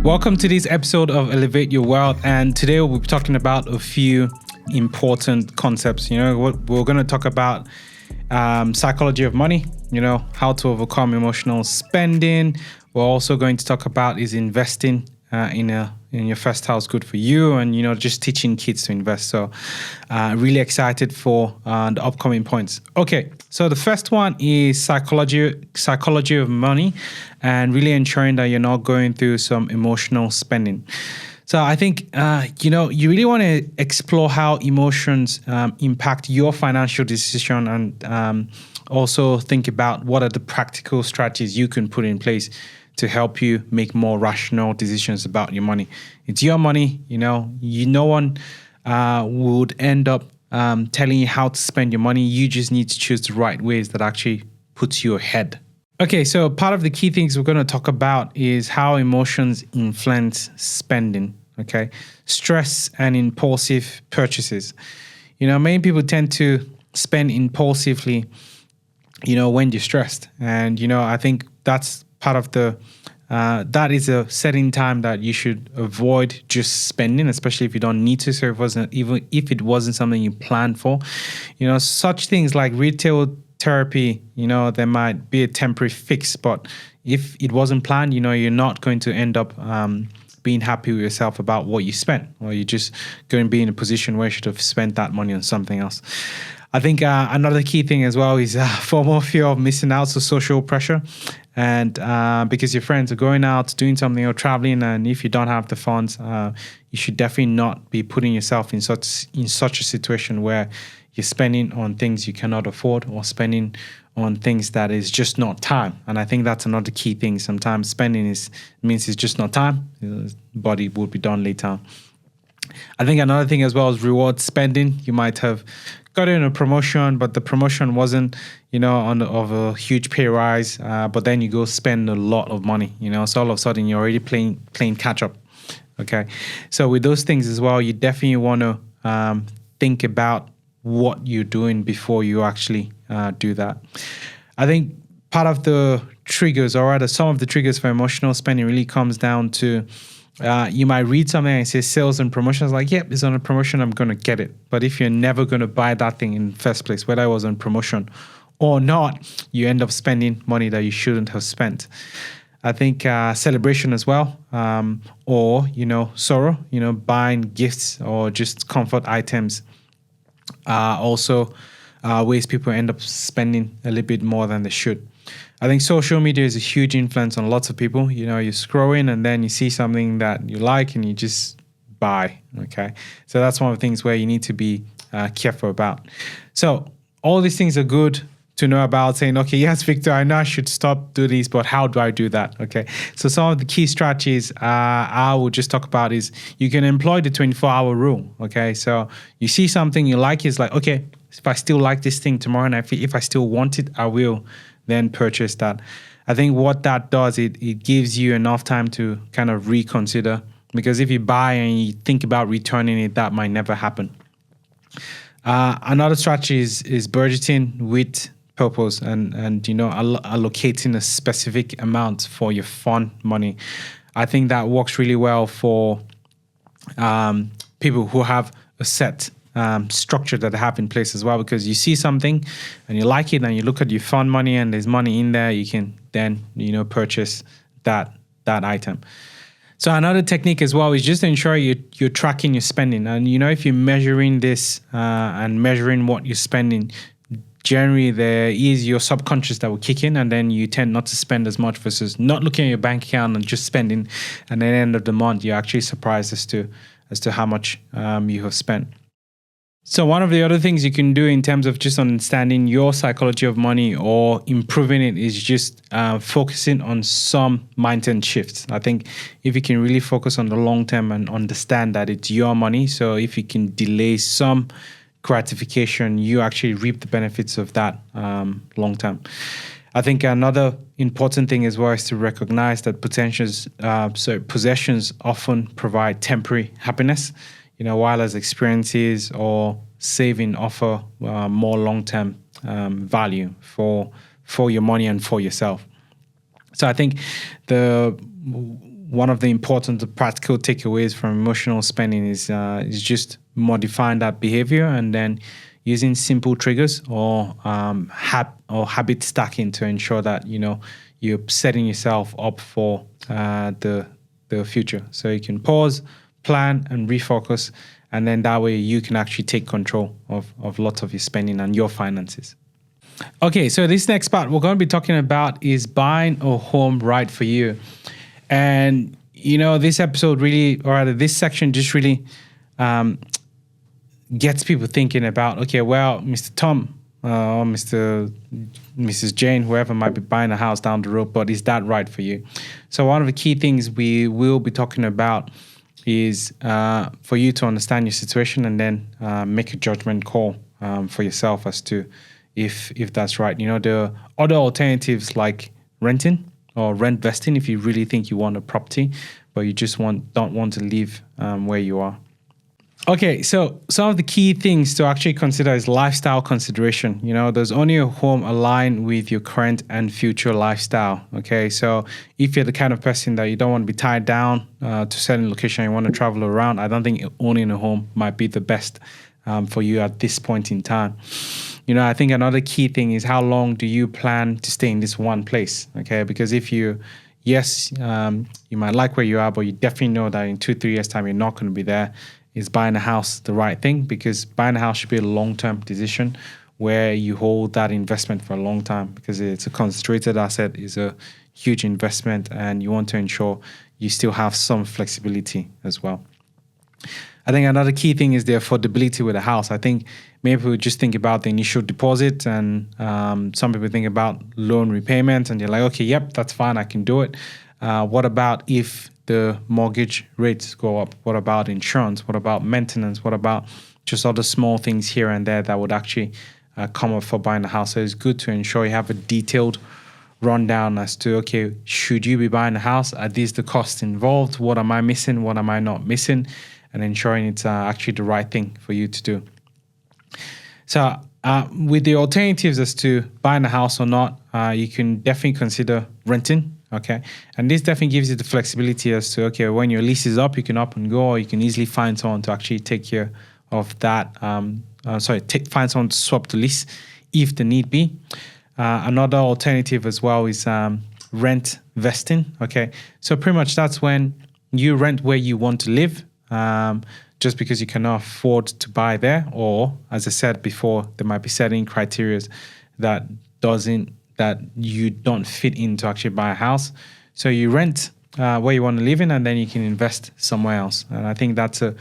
Welcome to this episode of Elevate Your Wealth, and today we'll be talking about a few important concepts. What we're going to talk about psychology of money, how to overcome emotional spending. We're also going to talk about is investing in your first house good for you, and just teaching kids to invest. So really excited for the upcoming points. Okay, so the first one is psychology of money, and really ensuring that you're not going through some emotional spending. So I think you really want to explore how emotions impact your financial decision, and also think about what are the practical strategies you can put in place to help you make more rational decisions about your money. It's your money, no one would end up telling you how to spend your money. You just need to choose the right ways that actually puts you ahead. Okay, so part of the key things we're going to talk about is how emotions influence spending, okay? Stress and impulsive purchases. Many people tend to spend impulsively, when you're stressed. And, I think that's part of that is a setting time that you should avoid just spending, especially if you don't need to. So even if it wasn't something you planned for, such things like retail therapy, there might be a temporary fix, but if it wasn't planned, you're not going to end up being happy with yourself about what you spent, or you're just going to be in a position where you should have spent that money on something else. I think another key thing as well is FOMO, fear of missing out, so social pressure. And because your friends are going out, doing something or traveling, and if you don't have the funds, you should definitely not be putting yourself in such a situation where you're spending on things you cannot afford, or spending on things that is just not time. And I think that's another key thing. Sometimes spending means it's just not time. Body will be done later. I think another thing as well is reward spending. You might have gotten a promotion, but the promotion wasn't, of a huge pay rise. But then you go spend a lot of money, so all of a sudden you're already playing catch up. Okay. So with those things as well, you definitely want to think about what you're doing before you actually do that. I think part of the triggers, or rather some of the triggers for emotional spending, really comes down to you might read something and it says sales and promotions, like, yep, it's on a promotion, I'm going to get it. But if you're never going to buy that thing in the first place, whether it was on promotion or not, you end up spending money that you shouldn't have spent. I think celebration as well, or, sorrow, buying gifts or just comfort items are also ways people end up spending a little bit more than they should. I think social media is a huge influence on lots of people. You're scrolling and then you see something that you like and you just buy, okay? So that's one of the things where you need to be careful about. So all these things are good to know about, saying, okay, yes, Victor, I know I should stop doing this, but how do I do that, okay? So some of the key strategies I will just talk about is you can employ the 24-hour rule, okay? So you see something you like, it's like, okay, if I still like this thing tomorrow and if I still want it, I will then purchase that. I think what that does, it gives you enough time to kind of reconsider, because if you buy and you think about returning it, that might never happen. Another strategy is budgeting with purpose, and allocating a specific amount for your fun money. I think that works really well for people who have a set structure that they have in place as well, because you see something and you like it and you look at your fund money and there's money in there, you can then purchase that item. So another technique as well is just to ensure you're tracking your spending, and if you're measuring this and measuring what you're spending, generally there is your subconscious that will kick in, and then you tend not to spend as much versus not looking at your bank account and just spending, and at the end of the month you're actually surprised as to how much you have spent. So one of the other things you can do in terms of just understanding your psychology of money or improving it is just focusing on some mindset shifts. I think if you can really focus on the long term and understand that it's your money, so if you can delay some gratification, you actually reap the benefits of that long term. I think another important thing as well is to recognize that possessions often provide temporary happiness, while as experiences or saving offer more long-term value for your money and for yourself. So I think one of the important practical takeaways from emotional spending is just modifying that behavior and then using simple triggers or habit stacking to ensure that you're setting yourself up for the future. So you can pause, plan, and refocus, and then that way you can actually take control of lots of your spending and your finances. Okay, so this next part we're going to be talking about is buying a home right for you. And, this episode really, or rather this section just really gets people thinking about, okay, well, Mr. Tom or Mrs. Jane, whoever might be buying a house down the road, but is that right for you? So one of the key things we will be talking about is for you to understand your situation and then make a judgment call for yourself as to if that's right. There are other alternatives like renting or rent vesting if you really think you want a property, but you just don't want to live where you are. Okay, so some of the key things to actually consider is lifestyle consideration. There's only a home aligned with your current and future lifestyle. Okay, so if you're the kind of person that you don't want to be tied down to a certain location, you want to travel around, I don't think owning a home might be the best for you at this point in time. I think another key thing is how long do you plan to stay in this one place? Okay, because if you might like where you are, but you definitely know that in 2-3 years' time, you're not going to be there. Is buying a house the right thing? Because buying a house should be a long-term decision where you hold that investment for a long time, because it's a concentrated asset, is a huge investment, and you want to ensure you still have some flexibility as well. I think another key thing is the affordability with a house. I think maybe we just think about the initial deposit, and some people think about loan repayment, and you're like, okay, yep, that's fine, I can do it. What about if the mortgage rates go up? What about insurance? What about maintenance? What about just other small things here and there that would actually come up for buying a house? So it's good to ensure you have a detailed rundown as to, okay, should you be buying a house? Are these the costs involved? What am I missing? What am I not missing? And ensuring it's actually the right thing for you to do. So with the alternatives as to buying a house or not, you can definitely consider renting. Okay, and this definitely gives you the flexibility as to, okay, when your lease is up, you can up and go, or you can easily find someone to actually take care of that. Find someone to swap the lease if the need be. Another alternative as well is rent vesting. Okay, so pretty much that's when you rent where you want to live, just because you cannot afford to buy there, or as I said before, there might be certain criteria that you don't fit in to actually buy a house. So you rent where you want to live in, and then you can invest somewhere else. And I think that's a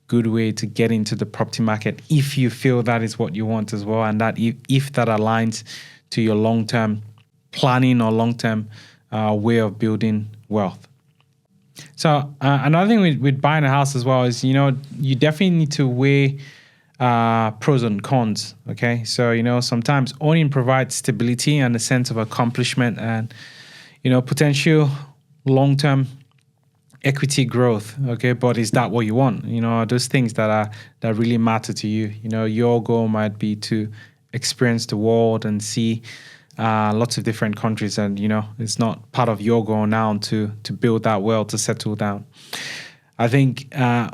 good way to get into the property market if you feel that is what you want as well, and that if that aligns to your long-term planning or long-term way of building wealth. So another thing with buying a house as well is, you definitely need to weigh pros and cons. Okay, so sometimes owning provides stability and a sense of accomplishment, and potential long-term equity growth. Okay, but is that what you want? Those things that really matter to you. Your goal might be to experience the world and see lots of different countries, and it's not part of your goal now to build that wealth, to settle down. I think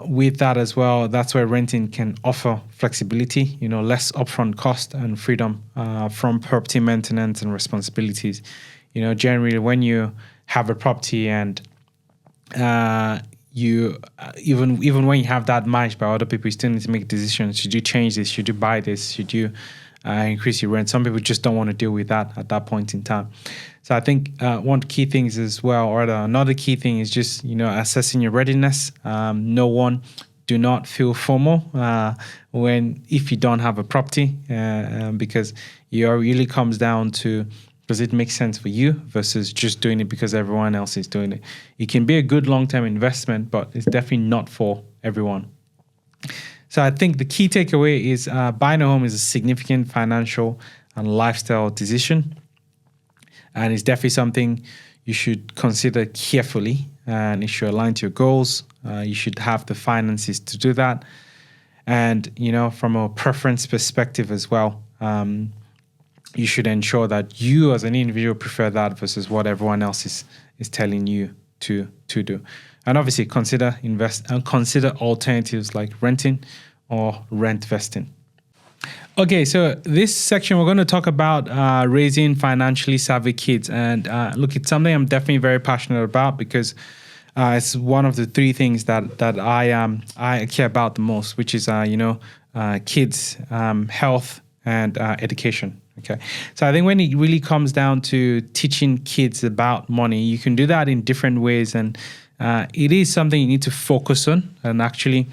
with that as well, that's where renting can offer flexibility, less upfront cost and freedom from property maintenance and responsibilities. Generally when you have a property and you even when you have that managed by other people, you still need to make decisions. Should you change this? Should you buy this? Should you increase your rent? Some people just don't want to deal with that at that point in time. So I think one key things as well, or another key thing is just, assessing your readiness. Do not feel formal if you don't have a property, because it really comes down to, does it make sense for you versus just doing it because everyone else is doing it? It can be a good long-term investment, but it's definitely not for everyone. So I think the key takeaway is buying a home is a significant financial and lifestyle decision. And it's definitely something you should consider carefully, and it should align to your goals. You should have the finances to do that. And, from a preference perspective as well, you should ensure that you as an individual prefer that versus what everyone else is telling you to do. And obviously consider alternatives like renting or rent vesting. Okay, so this section we're going to talk about raising financially savvy kids, and look, it's something I'm definitely very passionate about because it's one of the three things that I care about the most, which is kids, health, and education. Okay, so I think when it really comes down to teaching kids about money, you can do that in different ways, and it is something you need to focus on and actually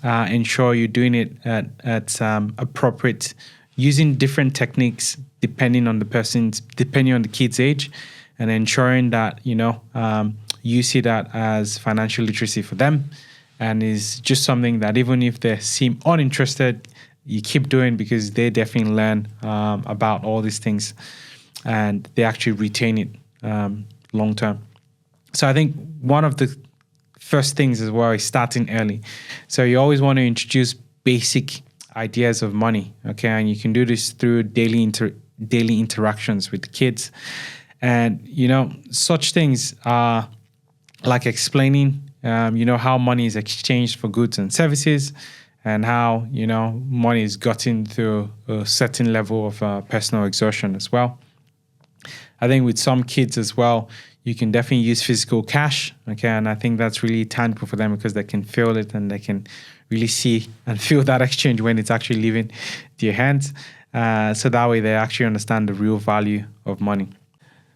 ensure you're doing it at appropriate, using different techniques depending on the kid's age, and ensuring that you see that as financial literacy for them, and is just something that even if they seem uninterested, you keep doing because they definitely learn about all these things, and they actually retain it long term. So I think one of the first things as well is starting early. So you always want to introduce basic ideas of money, okay? And you can do this through daily interactions with the kids. And, such things are like explaining, how money is exchanged for goods and services, and how, money is gotten through a certain level of personal exertion as well. I think with some kids as well, you can definitely use physical cash, okay? And I think that's really tangible for them because they can feel it and they can really see and feel that exchange when it's actually leaving their hands. So that way they actually understand the real value of money.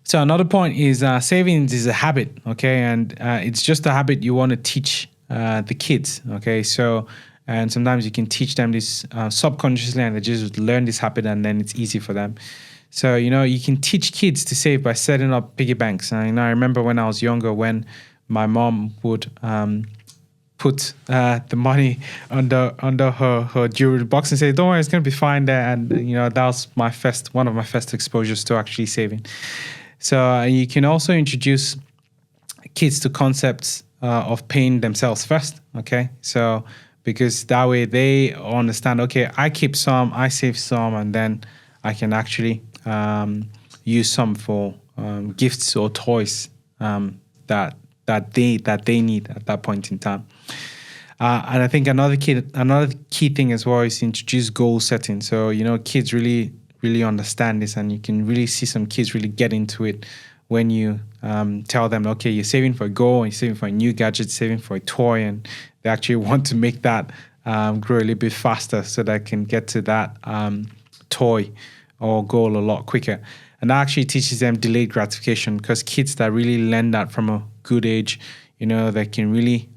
So another point is savings is a habit, okay? And it's just a habit you want to teach the kids, okay? So, and sometimes you can teach them this subconsciously, and they just learn this habit, and then it's easy for them. So, you can teach kids to save by setting up piggy banks. And I remember when I was younger, when my mom would put the money under her jewelry box and say, "Don't worry, it's going to be fine there." And, that was one of my first exposures to actually saving. So you can also introduce kids to concepts of paying themselves first, okay? So because that way they understand, okay, I keep some, I save some, and then I can actually use some for gifts or toys that they need at that point in time. And I think another key thing as well is to introduce goal setting. So kids really understand this, and you can really see some kids really get into it when you tell them, okay, you're saving for a goal, you're saving for a new gadget, saving for a toy, and they actually want to make that grow a little bit faster so they can get to that toy or goal a lot quicker. And that actually teaches them delayed gratification, because kids that really learn that from a good age, they can really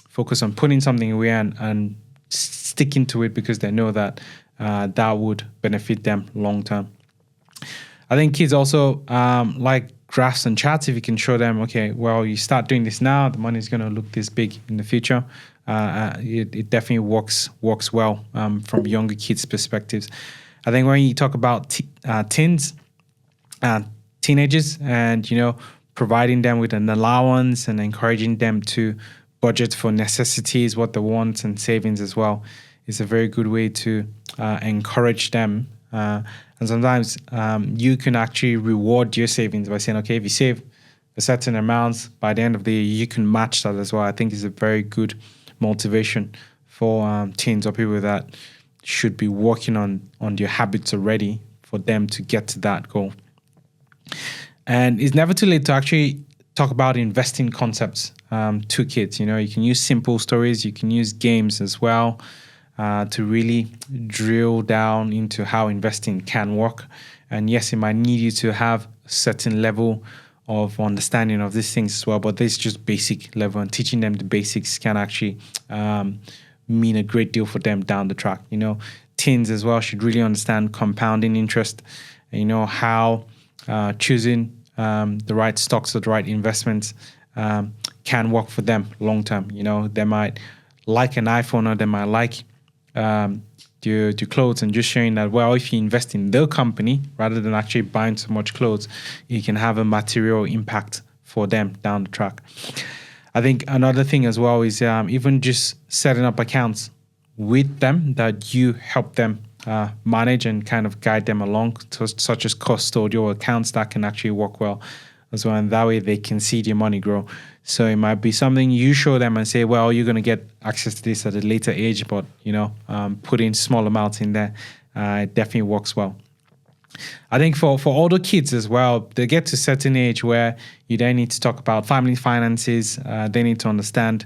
focus on putting something away and sticking to it because they know that that would benefit them long term. I think kids also like graphs and charts. If you can show them, okay, well, you start doing this now, the money is going to look this big in the future. It definitely works well from younger kids' perspectives. I think when you talk about teenagers, and providing them with an allowance and encouraging them to budget for necessities, what they want, and savings as well, is a very good way to encourage them. And sometimes you can actually reward your savings by saying, okay, if you save a certain amount, by the end of the year, you can match that as well. I think it's a very good motivation for teens or people that should be working on their habits already for them to get to that goal. And it's never too late to actually talk about investing concepts to kids. You can use simple stories, you can use games as well, to really drill down into how investing can work. And yes, it might need you to have a certain level of understanding of these things as well, but this is just basic level, and teaching them the basics can actually mean a great deal for them down the track. Teens as well should really understand compounding interest, how choosing the right stocks or the right investments can work for them long term. They might like an iPhone, or they might like your clothes, and just showing that, well, if you invest in their company rather than actually buying so much clothes, you can have a material impact for them down the track. I think another thing as well is even just setting up accounts with them that you help them manage and kind of guide them along, such as custodial accounts that can actually work well as well. And that way they can see their money grow. So it might be something you show them and say, well, you're going to get access to this at a later age, but, put in small amounts in there. It definitely works well. I think for older kids as well, they get to a certain age where you then need to talk about family finances. They need to understand,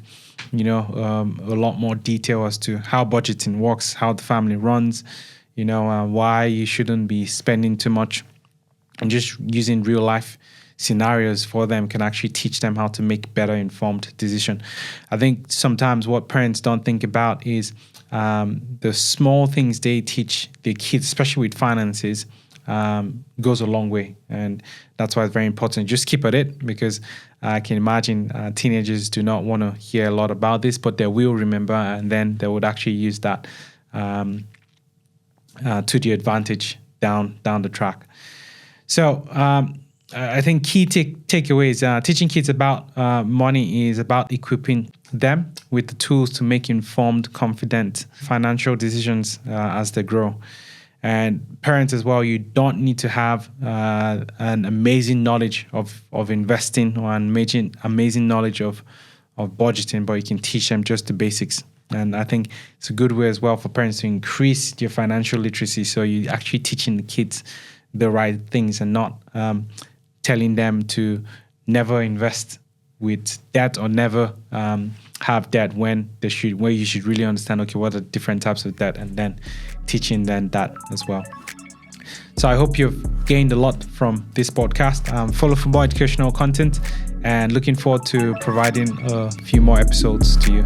a lot more detail as to how budgeting works, how the family runs, why you shouldn't be spending too much, and just using real life scenarios for them can actually teach them how to make better informed decision. I think sometimes what parents don't think about is the small things they teach their kids, especially with finances, goes a long way. And that's why it's very important. Just keep at it, because I can imagine teenagers do not want to hear a lot about this, but they will remember, and then they would actually use that to the advantage down the track. So I think key takeaways, teaching kids about money is about equipping them with the tools to make informed, confident financial decisions as they grow. And parents as well, you don't need to have an amazing knowledge of investing or an amazing knowledge of budgeting, but you can teach them just the basics. And I think it's a good way as well for parents to increase their financial literacy. So you're actually teaching the kids the right things and not telling them to never invest with debt or never have debt where you should really understand, okay, what are different types of debt, and then teaching them that as well. So I hope you've gained a lot from this podcast. Follow for more educational content, and looking forward to providing a few more episodes to you.